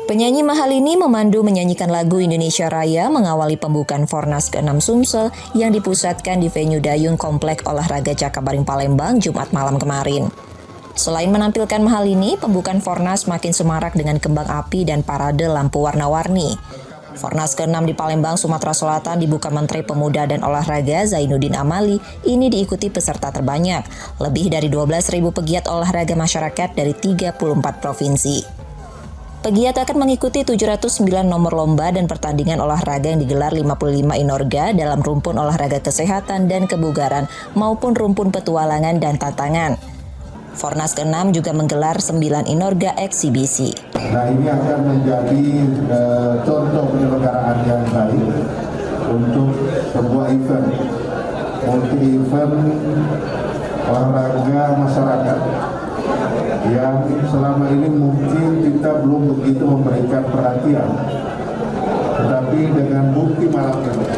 Penyanyi Mahalini memandu menyanyikan lagu Indonesia Raya mengawali pembukaan Fornas ke-6 Sumsel yang dipusatkan di venue Dayung Komplek Olahraga Jakabaring Palembang Jumat malam kemarin. Selain menampilkan Mahalini, pembukaan Fornas makin semarak dengan kembang api dan parade lampu warna-warni. Fornas ke-6 di Palembang, Sumatera Selatan dibuka Menteri Pemuda dan Olahraga Zainuddin Amali. Ini diikuti peserta terbanyak, lebih dari 12.000 pegiat olahraga masyarakat dari 34 provinsi. Pegiat akan mengikuti 709 nomor lomba dan pertandingan olahraga yang digelar 55 inorga dalam rumpun olahraga kesehatan dan kebugaran maupun rumpun petualangan dan tantangan. Fornas ke-6 juga menggelar 9 inorga eksibisi. Nah, ini akan menjadi contoh penyelenggaraan yang baik untuk sebuah event, multi-event olahraga masyarakat yang selama ini mungkin kita belum begitu memberikan perhatian, tetapi dengan bukti malam ini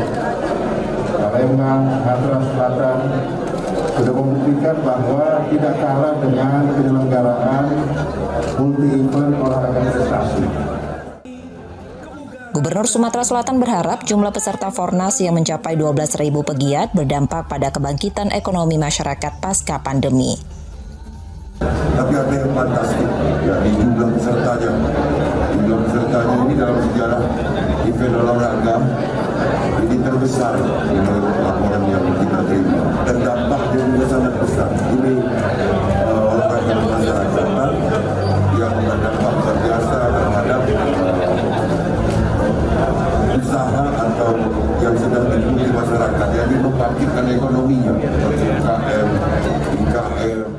Palembang, Sumatera Selatan sudah membuktikan bahwa tidak kalah dengan penyelenggaraan multi-event olahraga prestasi. Gubernur Sumatera Selatan berharap jumlah peserta Fornas yang mencapai 12.000 pegiat berdampak pada kebangkitan ekonomi masyarakat pasca pandemi. Tapi ada yang fantastik, di jumlah pesertanya. Jumlah pesertanya ini dalam sejarah event olahraga ini terbesar menurut laporan yang kita terima. Dan dampaknya juga sangat besar. Ini olahraga masyarakat yang berdampak luar biasa terhadap usaha atau yang sedang diikuti masyarakat, yang membangkitkan ekonominya, UMKM, IKM.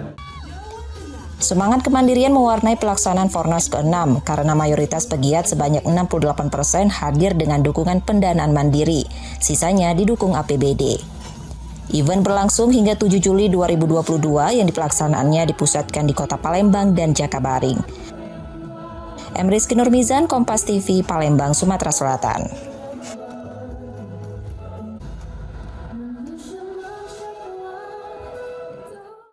Semangat kemandirian mewarnai pelaksanaan Fornas ke-6 karena mayoritas pegiat sebanyak 68% hadir dengan dukungan pendanaan mandiri, sisanya didukung APBD. Event berlangsung hingga 7 Juli 2022 yang dipelaksanaannya dipusatkan di Kota Palembang dan Jakabaring. Rizky Nurmizan, Kompas TV, Palembang, Sumatera Selatan.